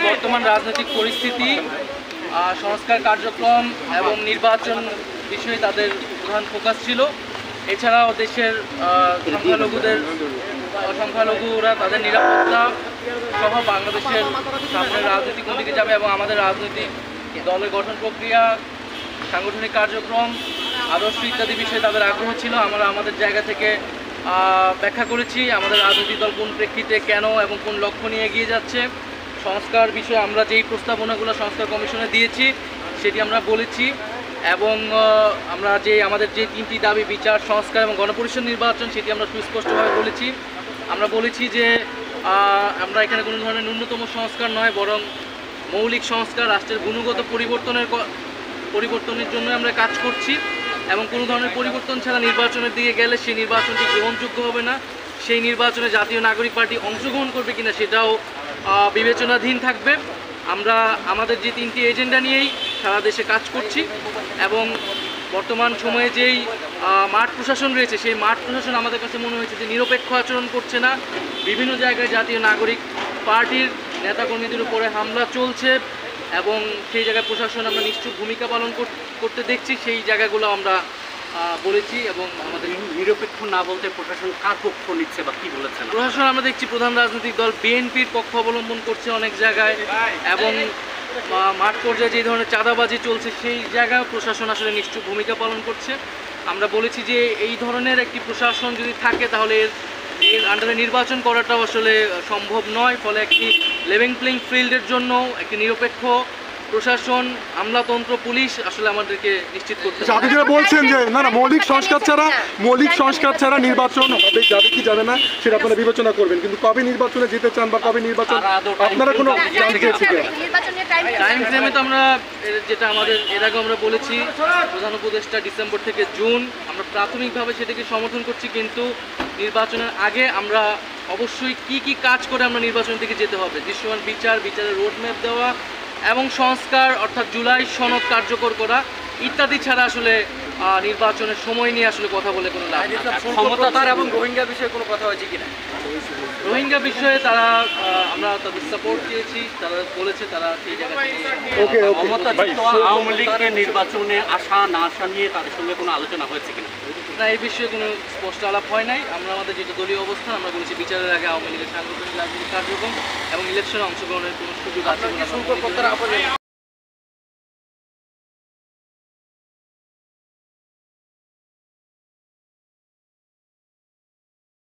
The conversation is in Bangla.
বর্তমান রাজনৈতিক পরিস্থিতি, সংস্কার কার্যক্রম এবং নির্বাচন বিষয়ে তাদের প্রধান ফোকাস ছিল। এছাড়াও দেশের সংখ্যালঘুরা তাদের নিরাপত্তা সহ বাংলাদেশের সামনের রাজনীতি কোন দিকে যাবে এবং আমাদের রাজনৈতিক দলের গঠন প্রক্রিয়া, সাংগঠনিক কার্যক্রম, আদর্শ ইত্যাদি বিষয়ে তাদের আগ্রহ ছিল। আমরা আমাদের জায়গা থেকে ব্যাখ্যা করেছি আমাদের রাজনৈতিক দল কোন প্রেক্ষিতে কেন এবং কোন লক্ষ্য নিয়ে এগিয়ে যাচ্ছে। সংস্কার বিষয়ে আমরা যেই প্রস্তাবনাগুলো সংস্কার কমিশনে দিয়েছি সেটি আমরা বলেছি এবং আমরা আমাদের যে 3টি দাবি বিচার, সংস্কার এবং গণপরিষদ নির্বাচন সেটি আমরা সুস্পষ্টভাবে বলেছি। আমরা বলেছি যে আমরা এখানে কোনো ধরনের ন্যূনতম সংস্কার নয়, বরং মৌলিক সংস্কার, রাষ্ট্রের গুণগত পরিবর্তনের জন্য আমরা কাজ করছি এবং কোনো ধরনের পরিবর্তন ছাড়া নির্বাচনের দিকে গেলে সেই নির্বাচনটি গ্রহণযোগ্য হবে না। সেই নির্বাচনে জাতীয় নাগরিক পার্টি অংশগ্রহণ করবে কিনা সেটাও বিবেচনাধীন থাকবে। আমরা আমাদের যে 3টি এজেন্ডা নিয়েই সারা দেশে কাজ করছি এবং বর্তমান সময়ে যেই মাঠ প্রশাসন রয়েছে সেই মাঠ প্রশাসন আমাদের কাছে মনে হয়েছে যে নিরপেক্ষ আচরণ করছে না। বিভিন্ন জায়গায় জাতীয় নাগরিক পার্টির নেতাকর্মীদের উপরে হামলা চলছে এবং সেই জায়গায় প্রশাসন আমরা নিশ্চুপ ভূমিকা পালন করতে দেখছি। সেই জায়গাগুলো আমরা বলেছি এবং আমাদের নিরপেক্ষ না বলতে প্রশাসন কার পক্ষ নিচ্ছে বা কি বলেছেন? প্রশাসন আমরা দেখছি প্রধান রাজনৈতিক দল বিএনপির পক্ষ অবলম্বন করছে অনেক জায়গায় এবং মাঠ পর্যায়ে যে ধরনের চাঁদাবাজি চলছে সেই জায়গায় প্রশাসন আসলে নিশ্চুপ ভূমিকা পালন করছে। আমরা বলেছি যে এই ধরনের একটি প্রশাসন যদি থাকে তাহলে এর আন্ডারে নির্বাচন করাটাও আসলে সম্ভব নয়। ফলে একটি লেভেল প্লেইং ফিল্ডের জন্য একটি নিরপেক্ষ প্রশাসন, আমলাতন্ত্র, পুলিশ আসলে আমাদেরকে নিশ্চিত করতে হবে। আপনি যেটা বলছেন যে না মৌলিক সংস্কার ছাড়া নির্বাচন হবে, যাবে কি যাবে না সেটা আপনারা বিবেচনা করবেন, কিন্তু কবে নির্বাচনে যেতে চান বা কবে নির্বাচন আপনারা কোনো টাইম ফ্রেমে তো আমরা যেটা আমাদের এর আগে আমরা বলেছি প্রধান উপদেষ্টা ডিসেম্বর থেকে জুন, আমরা প্রাথমিকভাবে সেটাকে সমর্থন করছি, কিন্তু নির্বাচনের আগে আমরা অবশ্যই কি কাজ করে আমরা নির্বাচনের দিকে যেতে হবে, দৃশ্যমান বিচারের রোডম্যাপ দেওয়া এবং সংস্কার অর্থাৎ জুলাই সনদ কার্যকর করা ইত্যাদি ছাড়া আসলে নির্বাচনের সময় নিয়ে আসলে কথা বলে কোনো লাভ নেই। ক্ষমতাধার এবং রোহিঙ্গা বিষয়ে কোনো কথা হয়েছে কিনা? রোহিঙ্গা বিষয়ে আমরা তাদের সাপোর্ট দিয়েছি, তারা বলেছে তারা সেই জায়গায় আওয়ামী লীগের নির্বাচনে আসা না আসা নিয়ে তাদের সঙ্গে কোনো আলোচনা হয়েছে কিনা? না, এই বিষয়ে কোনো স্পষ্ট আলাপ হয় নাই। আমরা আমাদের যেটা দলীয় অবস্থান আমরা বলেছি বিচারের আগে আওয়ামী লীগের সাংগঠনিক রাজনৈতিক কার্যক্রম এবং ইলেকশনে অংশগ্রহণের কোনো সুযোগ আছে।